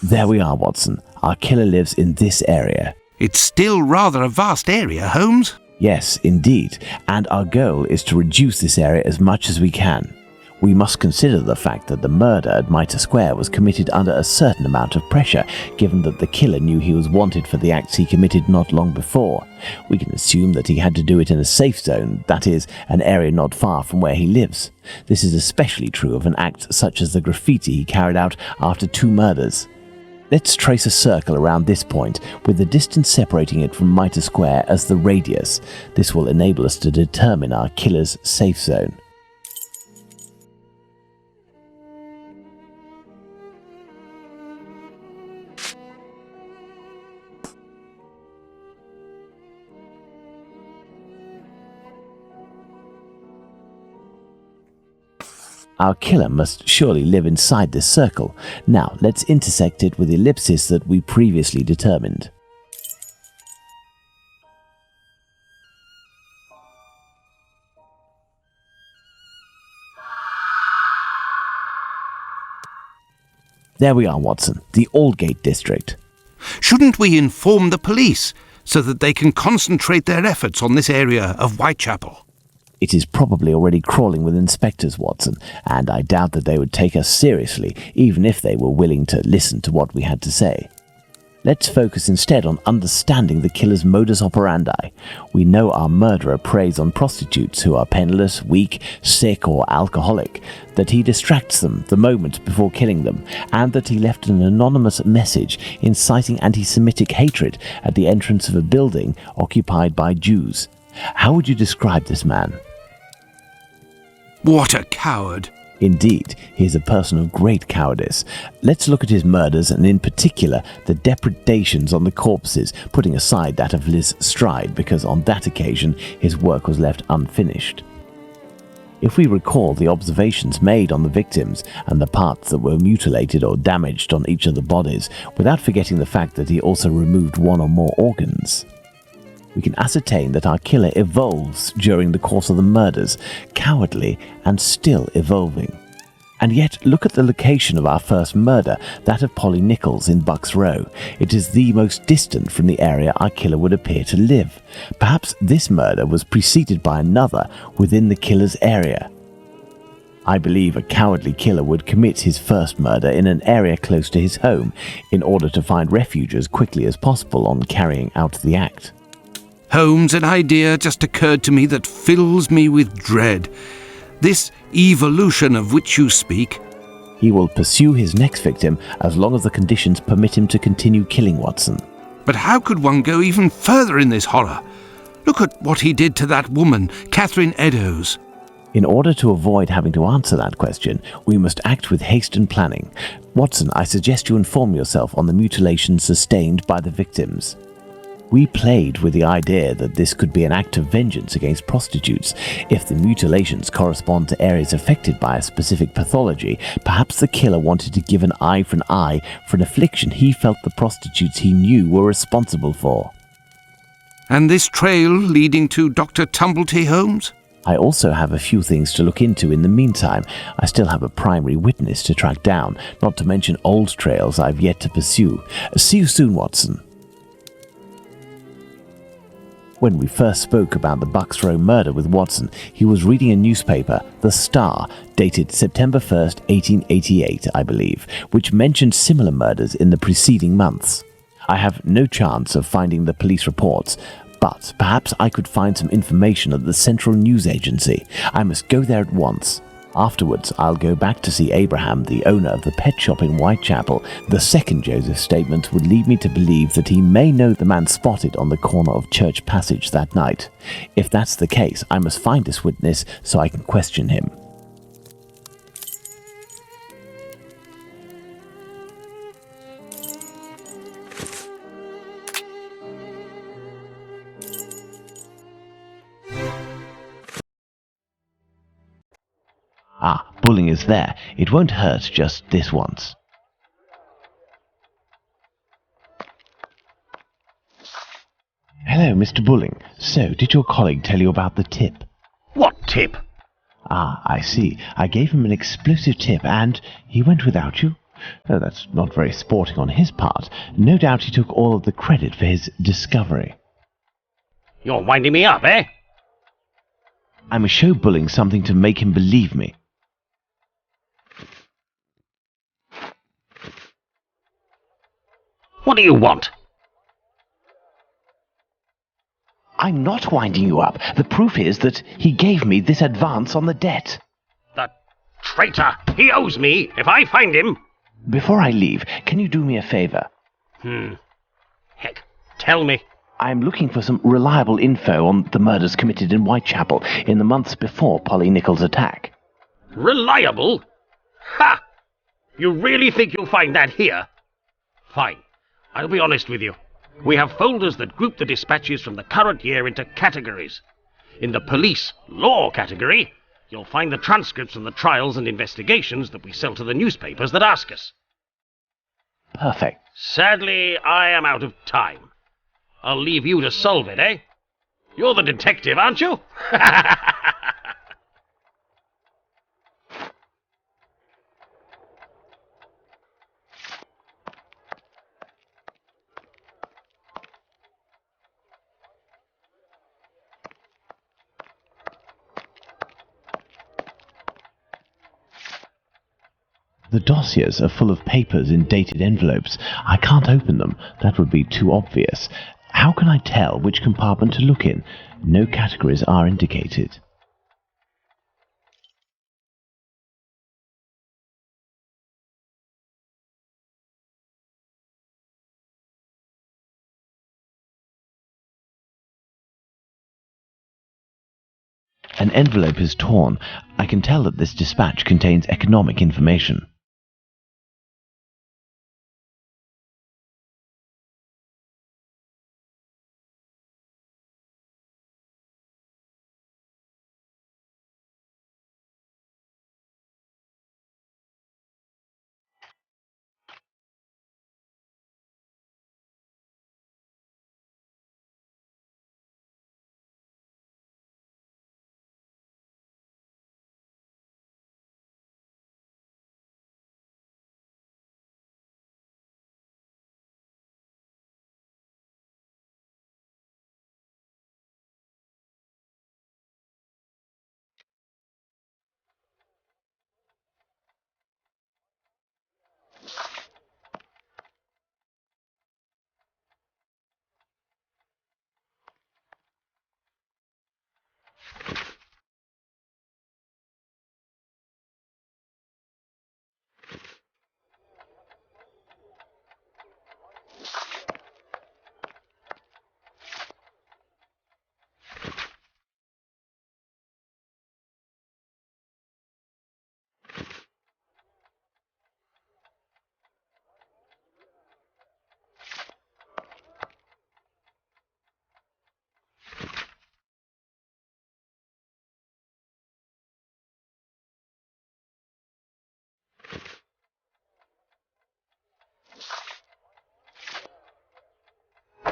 There we are, Watson. Our killer lives in this area. It's still rather a vast area, Holmes. Yes, indeed. And our goal is to reduce this area as much as we can. We must consider the fact that the murder at Mitre Square was committed under a certain amount of pressure, given that the killer knew he was wanted for the acts he committed not long before. We can assume that he had to do it in a safe zone, that is, an area not far from where he lives. This is especially true of an act such as the graffiti he carried out after 2 murders. Let's trace a circle around this point, with the distance separating it from Mitre Square as the radius. This will enable us to determine our killer's safe zone. Our killer must surely live inside this circle. Now, let's intersect it with the ellipsis that we previously determined. There we are, Watson, the Aldgate district. Shouldn't we inform the police so that they can concentrate their efforts on this area of Whitechapel? It is probably already crawling with inspectors, Watson, and I doubt that they would take us seriously, even if they were willing to listen to what we had to say. Let's focus instead on understanding the killer's modus operandi. We know our murderer preys on prostitutes who are penniless, weak, sick, or alcoholic, that he distracts them the moment before killing them, and that he left an anonymous message inciting anti-Semitic hatred at the entrance of a building occupied by Jews. How would you describe this man? What a coward! Indeed, he is a person of great cowardice. Let's look at his murders, and in particular, the depredations on the corpses, putting aside that of Liz Stride, because on that occasion his work was left unfinished. If we recall the observations made on the victims and the parts that were mutilated or damaged on each of the bodies, without forgetting the fact that he also removed one or more organs, we can ascertain that our killer evolves during the course of the murders, cowardly and still evolving. And yet, look at the location of our first murder, that of Polly Nichols in Bucks Row. It is the most distant from the area our killer would appear to live. Perhaps this murder was preceded by another within the killer's area. I believe a cowardly killer would commit his first murder in an area close to his home, in order to find refuge as quickly as possible on carrying out the act. Holmes, an idea just occurred to me that fills me with dread. This evolution of which you speak. He will pursue his next victim as long as the conditions permit him to continue killing, Watson. But how could one go even further in this horror? Look at what he did to that woman, Catherine Eddowes. In order to avoid having to answer that question, we must act with haste and planning. Watson, I suggest you inform yourself on the mutilations sustained by the victims. We played with the idea that this could be an act of vengeance against prostitutes. If the mutilations correspond to areas affected by a specific pathology, perhaps the killer wanted to give an eye for an affliction he felt the prostitutes he knew were responsible for. And this trail leading to Dr. Tumblety, Holmes? I also have a few things to look into in the meantime. I still have a primary witness to track down, not to mention old trails I've yet to pursue. See you soon, Watson. When we first spoke about the Bucks Row murder with Watson, he was reading a newspaper, The Star, dated September 1st, 1888, I believe, which mentioned similar murders in the preceding months. I have no chance of finding the police reports, but perhaps I could find some information at the Central News Agency. I must go there at once. Afterwards, I'll go back to see Abraham, the owner of the pet shop in Whitechapel. The second Joseph's statement would lead me to believe that he may know the man spotted on the corner of Church Passage that night. If that's the case, I must find this witness so I can question him. Ah, Bulling is there. It won't hurt just this once. Hello, Mr. Bulling. So, did your colleague tell you about the tip? What tip? Ah, I see. I gave him an explosive tip and he went without you? Oh, that's not very sporting on his part. No doubt he took all of the credit for his discovery. You're winding me up, eh? I must show Bulling something to make him believe me. What do you want? I'm not winding you up. The proof is that he gave me this advance on the debt. The traitor! He owes me, if I find him. Before I leave, can you do me a favor? Heck, tell me. I'm looking for some reliable info on the murders committed in Whitechapel in the months before Polly Nichols' attack. Reliable? Ha! You really think you'll find that here? Fine. I'll be honest with you. We have folders that group the dispatches from the current year into categories. In the police law category, you'll find the transcripts from the trials and investigations that we sell to the newspapers that ask us. Perfect. Sadly, I am out of time. I'll leave you to solve it, eh? You're the detective, aren't you? The dossiers are full of papers in dated envelopes. I can't open them. That would be too obvious. How can I tell which compartment to look in? No categories are indicated. An envelope is torn. I can tell that this dispatch contains economic information.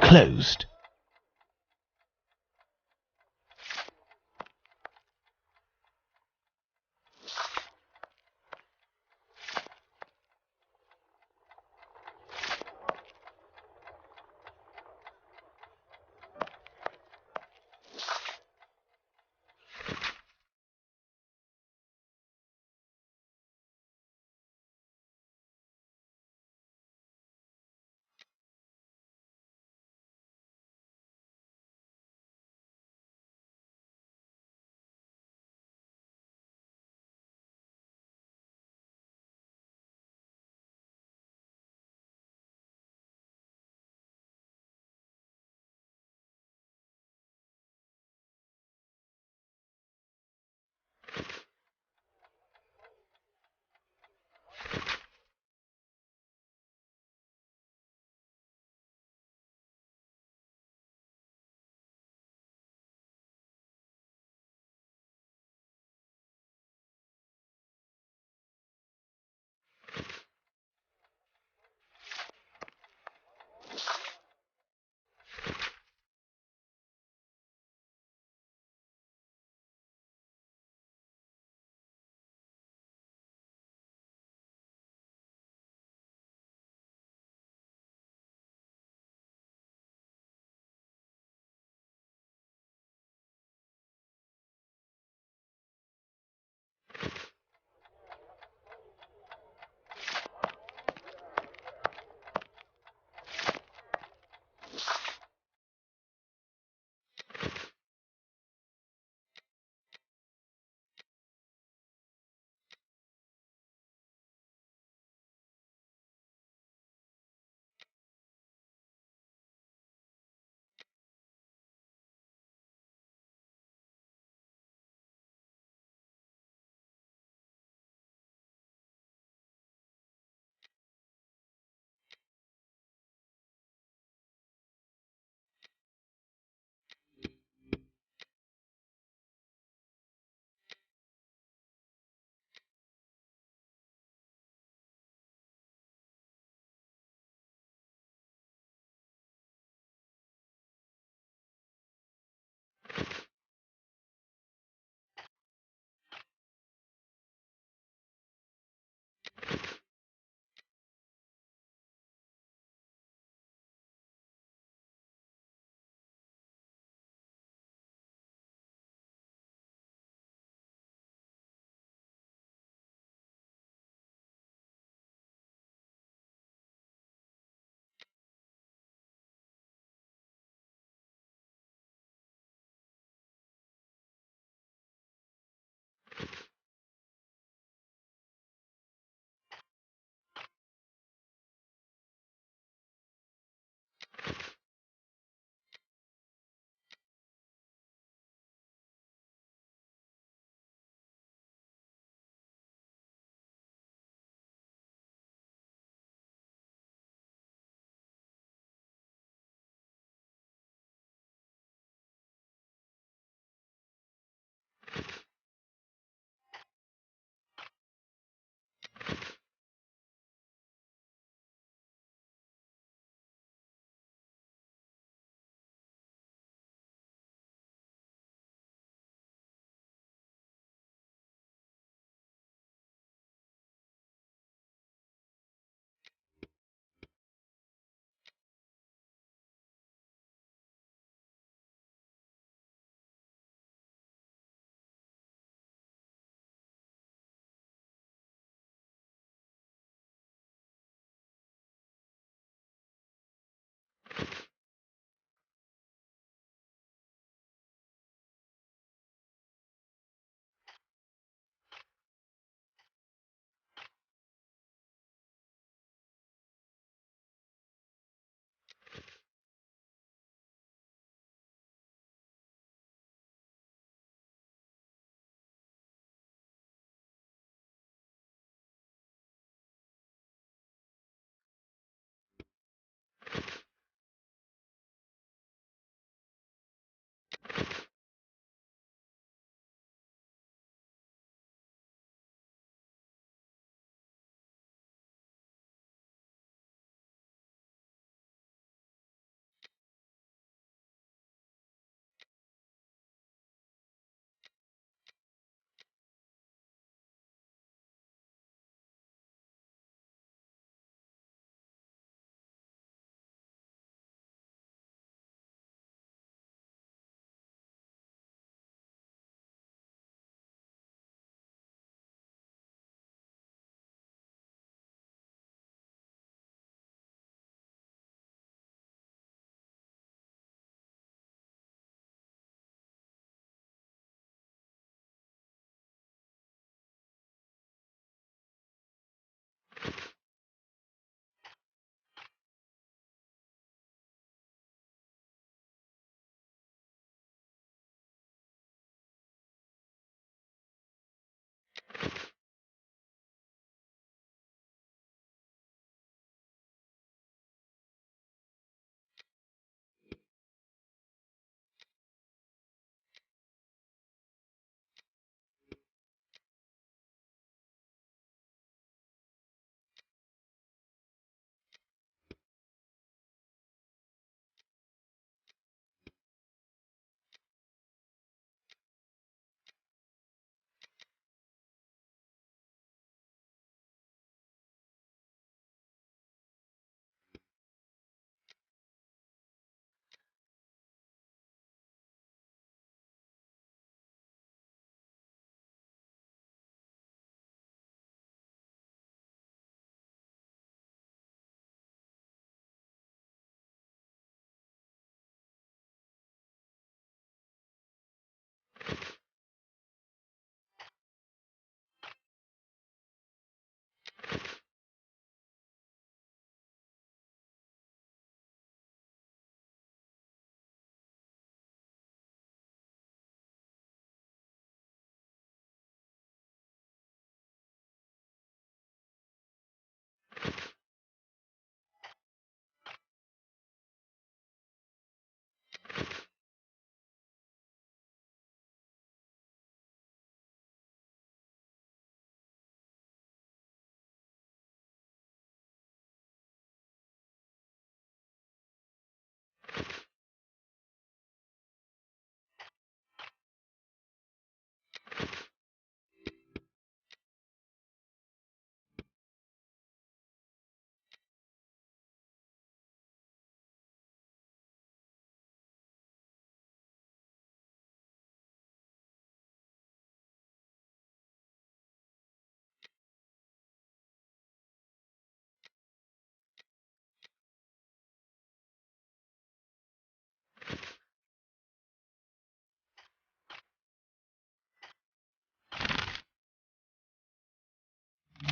Closed.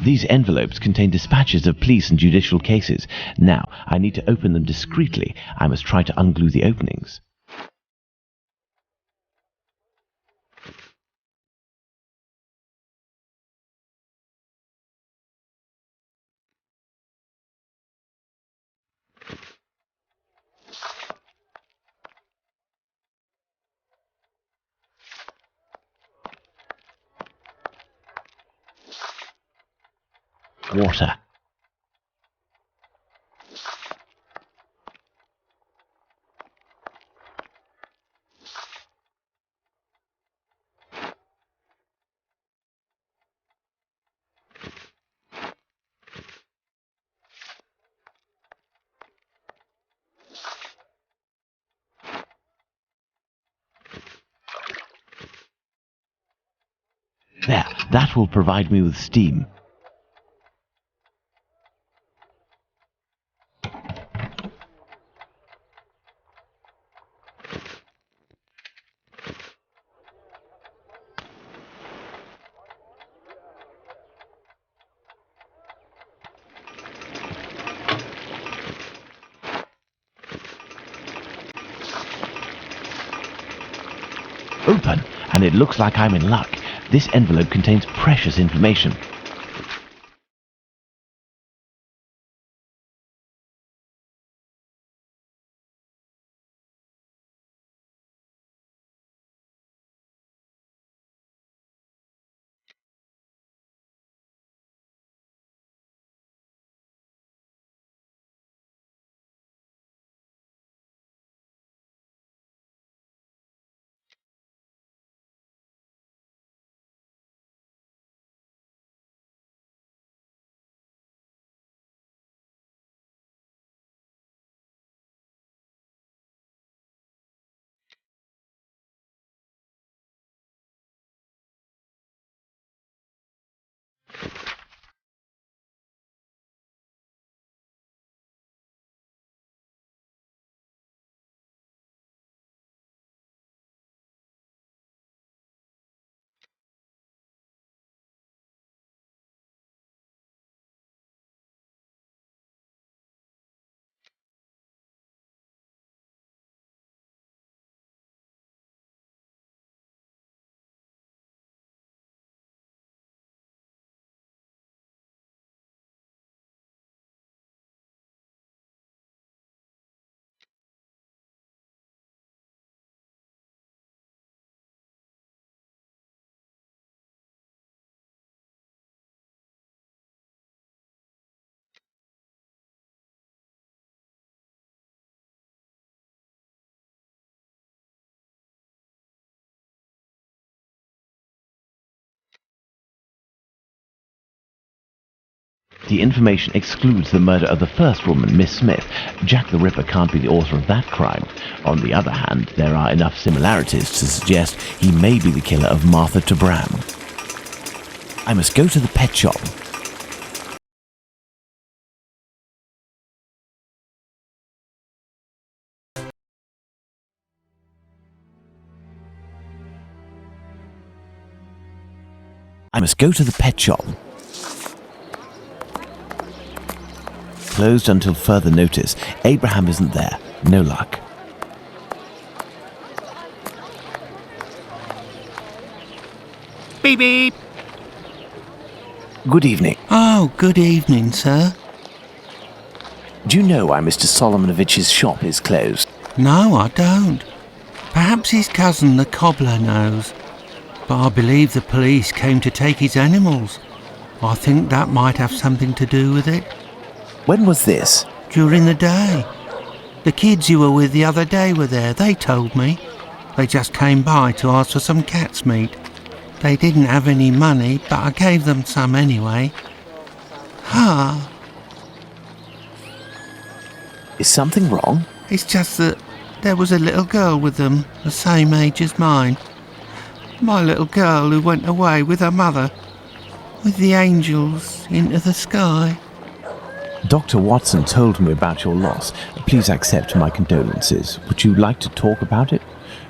These envelopes contain dispatches of police and judicial cases. Now, I need to open them discreetly. I must try to unglue the openings. Water. There, that will provide me with steam. Open, and it looks like I'm in luck. This envelope contains precious information. The information excludes the murder of the first woman, Miss Smith. Jack the Ripper can't be the author of that crime. On the other hand, there are enough similarities to suggest he may be the killer of Martha Tabram. I must go to the pet shop. I must go to the pet shop. Closed until further notice. Abraham isn't there. No luck. Beep beep. Good evening. Oh, good evening, sir. Do you know why Mr. Solomonovich's shop is closed? No, I don't. Perhaps his cousin, the cobbler, knows. But I believe the police came to take his animals. I think that might have something to do with it. When was this? During the day. The kids you were with the other day were there, they told me. They just came by to ask for some cat's meat. They didn't have any money, but I gave them some anyway. Ah. Is something wrong? It's just that there was a little girl with them, the same age as mine. My little girl who went away with her mother, with the angels into the sky. Dr. Watson told me about your loss. Please accept my condolences. Would you like to talk about it?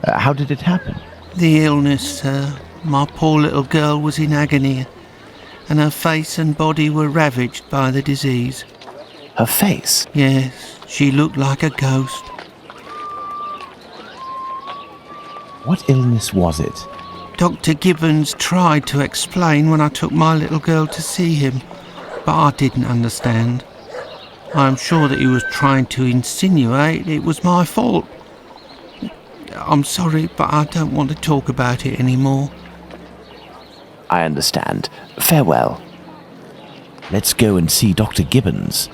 How did it happen? The illness, sir. My poor little girl was in agony. and her face and body were ravaged by the disease. Her face? Yes, she looked like a ghost. What illness was it? Dr. Gibbons tried to explain when I took my little girl to see him, but I didn't understand. I am sure that he was trying to insinuate it was my fault. I'm sorry, but I don't want to talk about it anymore. I understand. Farewell. Let's go and see Dr. Gibbons.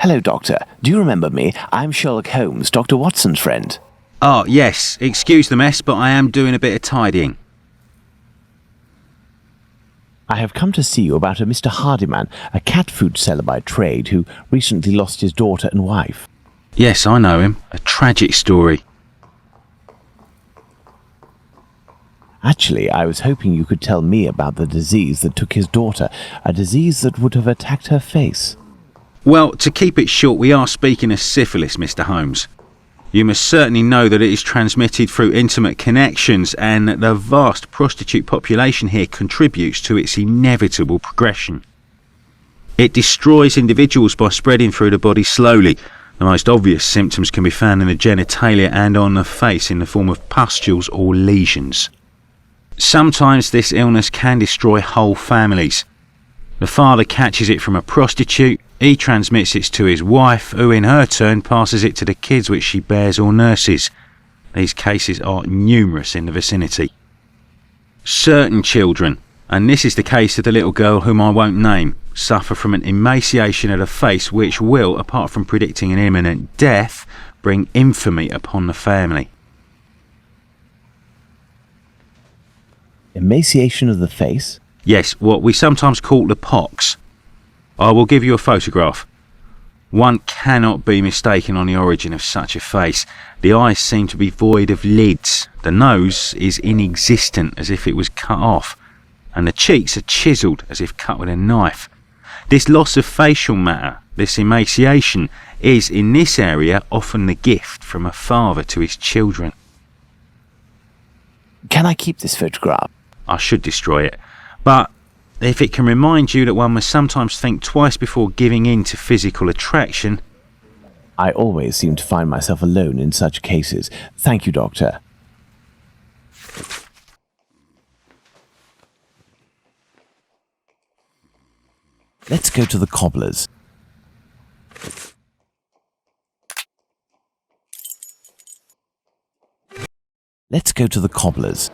Hello, Doctor. Do you remember me? I'm Sherlock Holmes, Dr. Watson's friend. Oh, yes. Excuse the mess, but I am doing a bit of tidying. I have come to see you about a Mr. Hardyman, a cat food seller by trade, who recently lost his daughter and wife. Yes, I know him. A tragic story. Actually, I was hoping you could tell me about the disease that took his daughter, a disease that would have attacked her face. Well, to keep it short, we are speaking of syphilis, Mr. Holmes. You must certainly know that it is transmitted through intimate connections, and that the vast prostitute population here contributes to its inevitable progression. It destroys individuals by spreading through the body slowly. The most obvious symptoms can be found in the genitalia and on the face in the form of pustules or lesions. Sometimes this illness can destroy whole families. The father catches it from a prostitute, he transmits it to his wife, who in her turn passes it to the kids which she bears or nurses. These cases are numerous in the vicinity. Certain children, and this is the case of the little girl whom I won't name, suffer from an emaciation of the face which will, apart from predicting an imminent death, bring infamy upon the family. Emaciation of the face? Yes, what we sometimes call the pox. I will give you a photograph. One cannot be mistaken on the origin of such a face. The eyes seem to be void of lids, the nose is inexistent as if it was cut off, and the cheeks are chiselled as if cut with a knife. This loss of facial matter, this emaciation, is in this area often the gift from a father to his children. Can I keep this photograph? I should destroy it, but if it can remind you that one must sometimes think twice before giving in to physical attraction. I always seem to find myself alone in such cases. Thank you, Doctor. Let's go to the cobbler's. Let's go to the cobbler's.